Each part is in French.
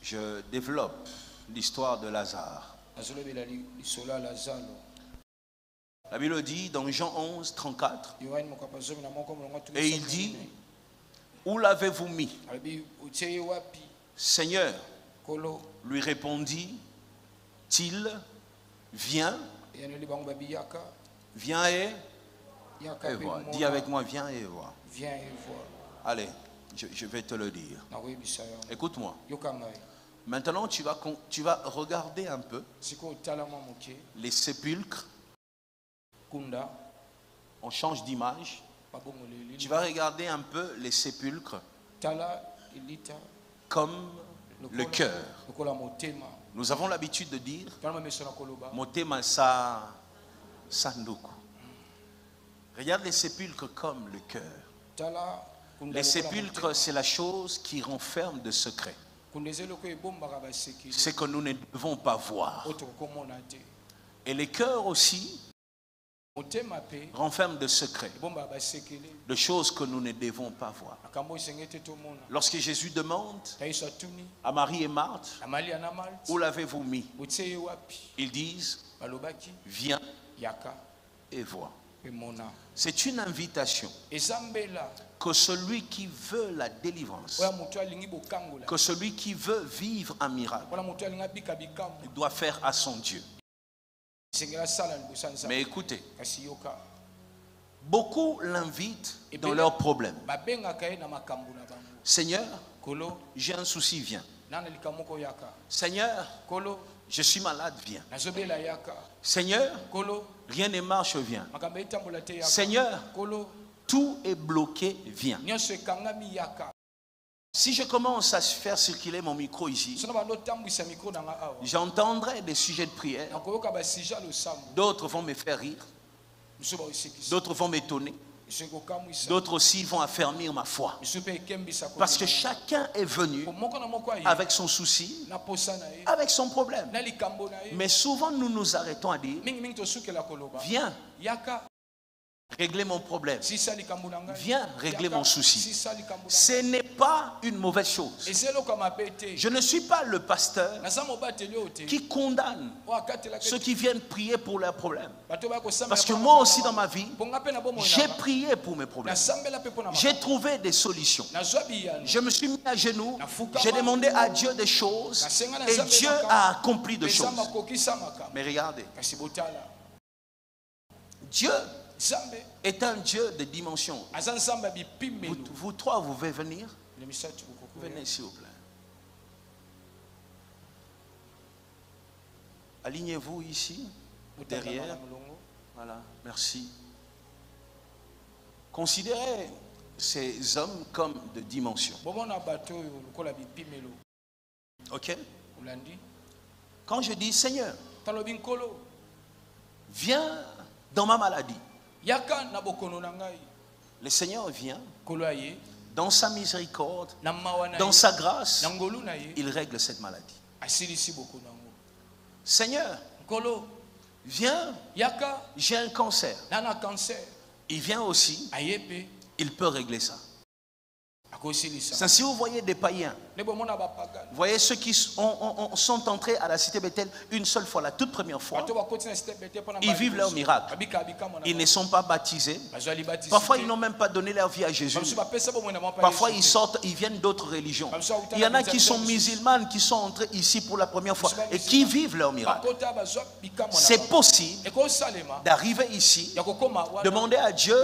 Je développe l'histoire de Lazare. La Bible dit dans Jean 11, 34, et il dit, où l'avez-vous mis? Seigneur, lui répondit-il, viens, viens et vois. Dis avec moi, viens et vois. Allez, je vais te le dire. Écoute-moi. Maintenant, tu vas regarder un peu les sépulcres. On change d'image. Tu vas regarder un peu les sépulcres comme le cœur. Nous avons l'habitude de dire Motema sa sanduku. Regarde les sépulcres comme le cœur. Les sépulcres, c'est la chose qui renferme de secrets. C'est que nous ne devons pas voir. Et les cœurs aussi renferment de secrets, de choses que nous ne devons pas voir. Lorsque Jésus demande à Marie et Marthe, où l'avez-vous mis? Ils disent, viens et vois. C'est une invitation que celui qui veut la délivrance, que celui qui veut vivre un miracle, doit faire à son Dieu. Mais écoutez, beaucoup l'invitent dans leurs problèmes. Seigneur, j'ai un souci, viens. Seigneur, je suis malade, viens. Seigneur, rien ne marche, viens. Seigneur, tout est bloqué, viens. Si je commence à faire circuler mon micro ici, j'entendrai des sujets de prière. D'autres vont me faire rire. D'autres vont m'étonner. D'autres aussi vont affermir ma foi. Parce que chacun est venu avec son souci, avec son problème. Mais souvent nous nous arrêtons à dire, viens régler mon problème. Viens régler mon souci. Ce n'est pas une mauvaise chose. Je ne suis pas le pasteur qui condamne ceux qui viennent prier pour leurs problèmes. Parce que moi aussi dans ma vie, j'ai prié pour mes problèmes. J'ai trouvé des solutions. Je me suis mis à genoux, j'ai demandé à Dieu des choses et Dieu a accompli des choses. Mais regardez, Dieu est un Dieu de dimension. Vous trois, vous pouvez venir? Venez s'il vous plaît. Alignez-vous ici, derrière. Voilà, merci. Considérez ces hommes comme de dimension. Ok? Quand je dis Seigneur, viens dans ma maladie. Le Seigneur vient dans sa miséricorde, dans sa grâce, il règle cette maladie. Seigneur, viens, j'ai un cancer. Il vient aussi, il peut régler ça. Si vous voyez des païens, vous voyez ceux qui sont entrés à la cité Bethel une seule fois, la toute première fois, ils vivent leur miracle. Ils ne sont pas baptisés. Parfois, ils n'ont même pas donné leur vie à Jésus. Parfois, ils sortent, ils viennent d'autres religions. Il y en a qui sont musulmanes, qui sont entrés ici pour la première fois et qui vivent leur miracle. C'est possible d'arriver ici, demander à Dieu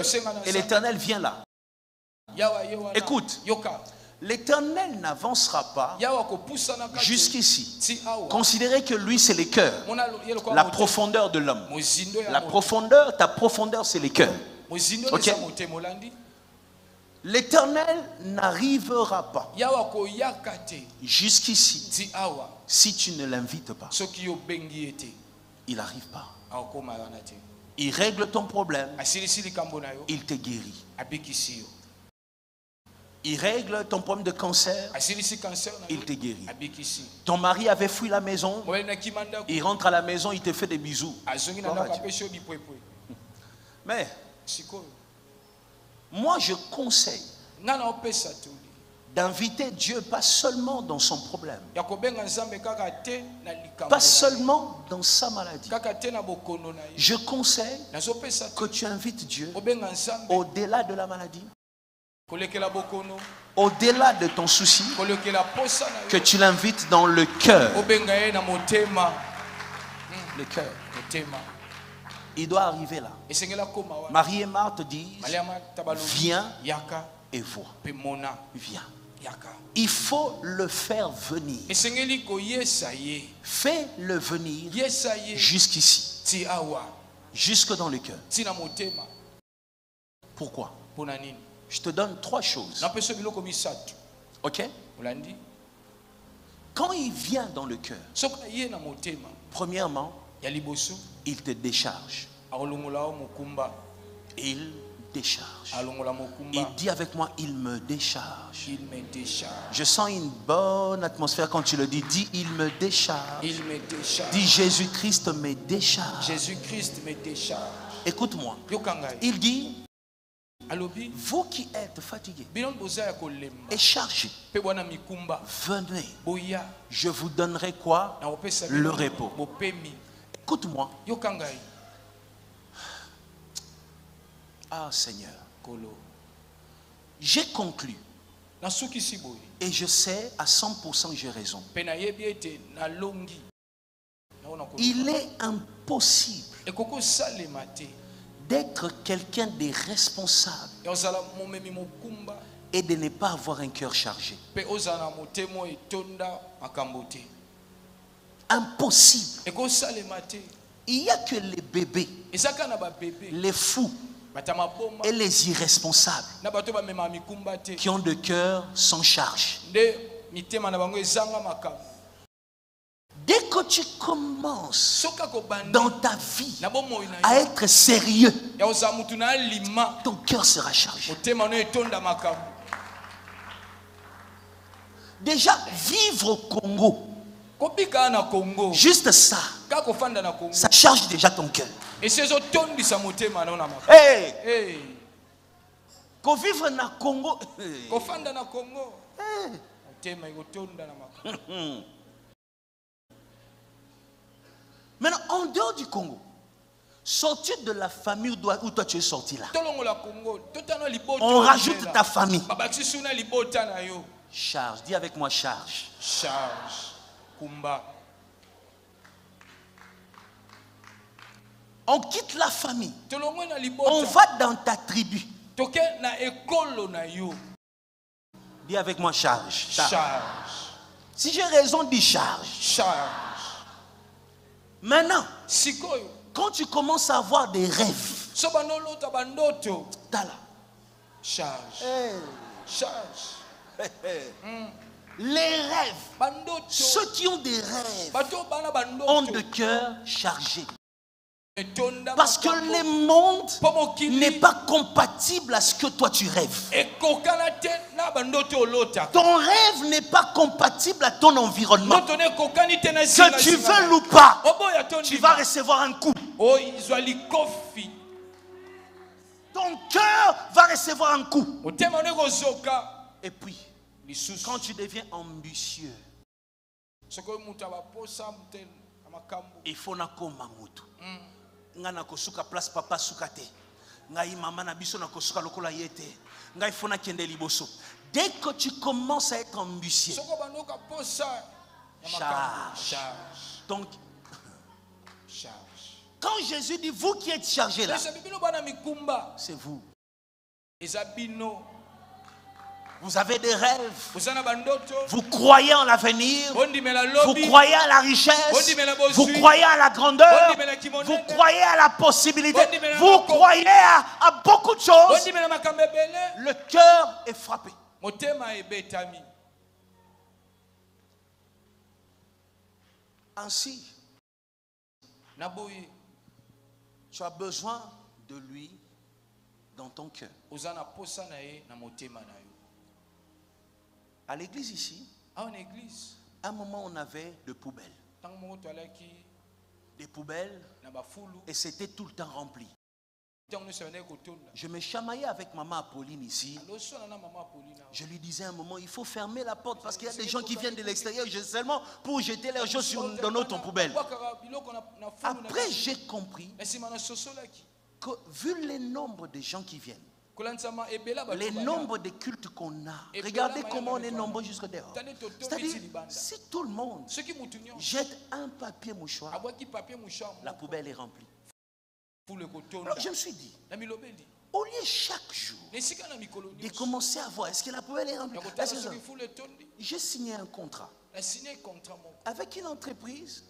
et l'Éternel vient là. Écoute, l'Éternel n'avancera pas jusqu'ici. Considérez que lui c'est les cœurs, la profondeur de l'homme. La profondeur, ta profondeur c'est les cœurs. Okay? L'Éternel n'arrivera pas jusqu'ici si tu ne l'invites pas. Il n'arrive pas. Il règle ton problème, il te guérit. Il règle ton problème de cancer, il te guérit. Ton mari avait fui la maison, il rentre à la maison, il te fait des bisous. Mais moi je conseille d'inviter Dieu pas seulement dans son problème, pas seulement dans sa maladie. Je conseille que tu invites Dieu au-delà de la maladie, au-delà de ton souci, que tu l'invites dans le cœur. Le cœur. Il doit arriver là. Marie et Marthe disent, viens et vois. Viens. Il faut le faire venir. Fais-le venir jusqu'ici, jusque dans le cœur. Pourquoi? Je te donne 3 choses. Ok? Quand il vient dans le cœur, premièrement, il te décharge. Il décharge. Il dit avec moi, il me décharge. Je sens une bonne atmosphère quand tu le dis. Dis, il me décharge. Dis, Jésus-Christ me décharge. Écoute-moi. Il dit, vous qui êtes fatigués et chargés, venez. Je vous donnerai quoi? Le repos. Écoute-moi. Ah Seigneur, j'ai conclu et je sais à 100% j'ai raison. Il est impossible d'être quelqu'un de responsable et de ne pas avoir un cœur chargé. Impossible. Il n'y a que les bébés, les fous et les irresponsables qui ont de cœur sans charge. Dès que tu commences dans ta vie à être sérieux, ton cœur sera chargé. Déjà, vivre au Congo, juste ça, ça charge déjà ton cœur. Hey! Qu'on vivre na Congo. Maintenant, en dehors du Congo, sortir de la famille où toi tu es sorti là, on rajoute ta famille. Charge, dis avec moi charge. Charge. Kumba. On quitte la famille. On va dans ta tribu. Dis avec moi charge. Charge. Si j'ai raison, dis charge. Charge. Maintenant, quand tu commences à avoir des rêves, t'as là. Charge. Hey. Charge. Les rêves. Ceux qui ont des rêves ont de cœur chargé. Parce que le monde n'est pas compatible à ce que toi tu rêves. Ton rêve n'est pas compatible à ton environnement. Que tu veux ou pas, tu vas recevoir un coup. Ton cœur va recevoir un coup. Et puis, quand tu deviens ambitieux, il faut nakoma mutu. Ngana kosuka place papa sukate. Ngai mama na biso na kosuka lokola yete. Ngai fona kende liboso. Dès que tu commences à être ambitieux, charge. Donc, quand Jésus dit vous qui êtes chargés là, c'est vous. Vous avez des rêves. Vous croyez en l'avenir. Vous croyez à la richesse. Vous croyez à la grandeur. Vous croyez à la possibilité. Vous croyez à beaucoup de choses. Le cœur est frappé. Ainsi, tu as besoin de lui dans ton cœur. À l'église ici, à un moment on avait des poubelles. Des poubelles et c'était tout le temps rempli. Je me chamaillais avec maman Apolline ici. Je lui disais à un moment, il faut fermer la porte parce qu'il y a des gens qui viennent de l'extérieur seulement pour jeter leurs choses dans notre poubelle. Après, j'ai compris que vu le nombre de gens qui viennent, les nombres de cultes qu'on a, regardez comment on est nombreux jusque dehors. C'est-à-dire, si tout le monde jette un papier mouchoir, la poubelle est remplie. Alors je me suis dit, au lieu chaque jour de commencer à voir, est-ce que la poubelle est remplie? J'ai signé un contrat avec une entreprise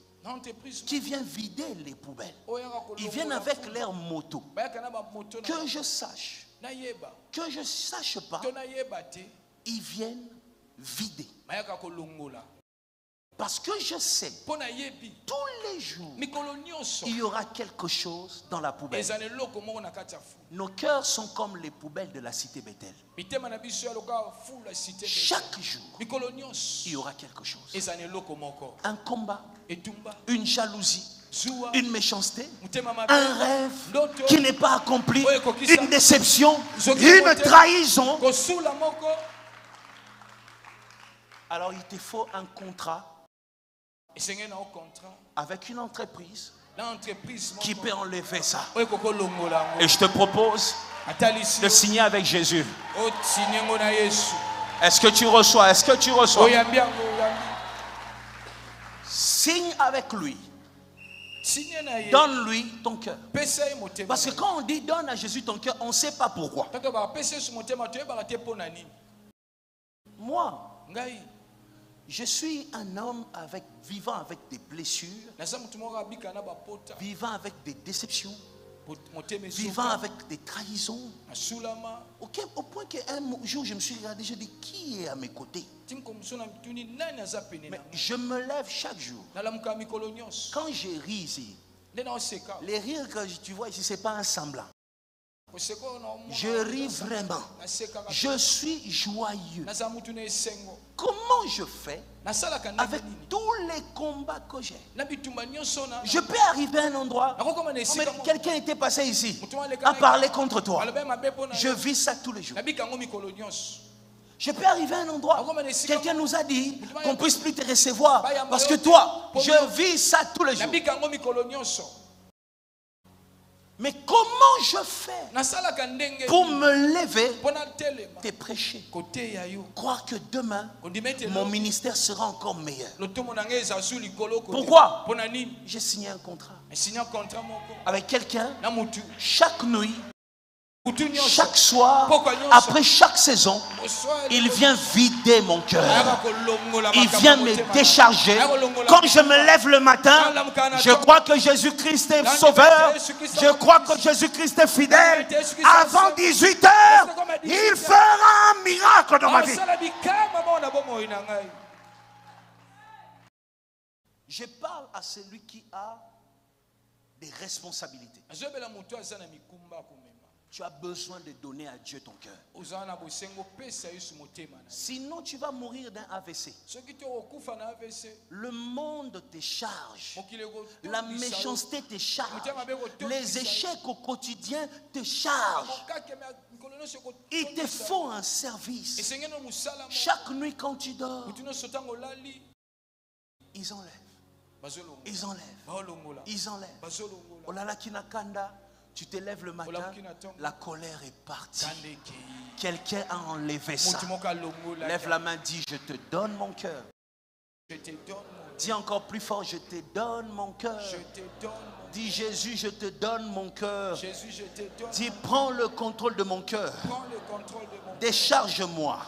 qui vient vider les poubelles. Ils viennent avec leur moto. Que je sache pas, ils viennent vider. Parce que je sais, tous les jours, il y aura quelque chose dans la poubelle. Nos cœurs sont comme les poubelles de la cité Bethel. Chaque jour, il y aura quelque chose. Un combat, une jalousie, une méchanceté, un rêve qui n'est pas accompli, une déception, une trahison. Alors il te faut un contrat avec une entreprise qui peut enlever ça. Et je te propose de signer avec Jésus. Est-ce que tu reçois? Est-ce que tu reçois? Signe avec lui. Donne-lui ton cœur. Parce que quand on dit donne à Jésus ton cœur, on ne sait pas pourquoi. Moi, je suis un homme vivant avec des blessures, vivant avec des déceptions, vivant avec des trahisons. Au point qu'un jour je me suis regardé, je dis qui est à mes côtés? Mais je me lève chaque jour. Quand je ris ici, les rires que tu vois ici, ce n'est pas un semblant. Je ris vraiment. Je suis joyeux. Comment je fais avec tous les combats que j'ai? Je peux arriver à un endroit, quelqu'un était passé ici, a parlé contre toi. Je vis ça tous les jours. Je peux arriver à un endroit, quelqu'un nous a dit qu'on ne puisse plus te recevoir parce que toi, je vis ça tous les jours. Mais comment je fais pour me lever, te prêcher, croire que demain, mon ministère sera encore meilleur? Pourquoi? J'ai signé un contrat avec quelqu'un. Chaque nuit, chaque soir, après chaque saison, il vient vider mon cœur. Il vient me décharger. Quand je me lève le matin, je crois que Jésus-Christ est sauveur. Je crois que Jésus-Christ est fidèle. Avant 18 h, il fera un miracle dans ma vie. Je parle à celui qui a des responsabilités. Tu as besoin de donner à Dieu ton cœur. Sinon, tu vas mourir d'un AVC. Le monde te charge. La méchanceté te charge. Les échecs au quotidien te chargent. Il te faut un service. Chaque nuit quand tu dors, ils enlèvent. Ils enlèvent. Ils enlèvent. Olala kinakanda. Tu te lèves le matin, la colère est partie. Quelqu'un a enlevé ça. Lève la main, dis je te donne mon cœur. Dis encore plus fort, je te donne mon cœur. Dis Jésus, je te donne mon cœur. Dis prends le contrôle de mon cœur. Décharge-moi.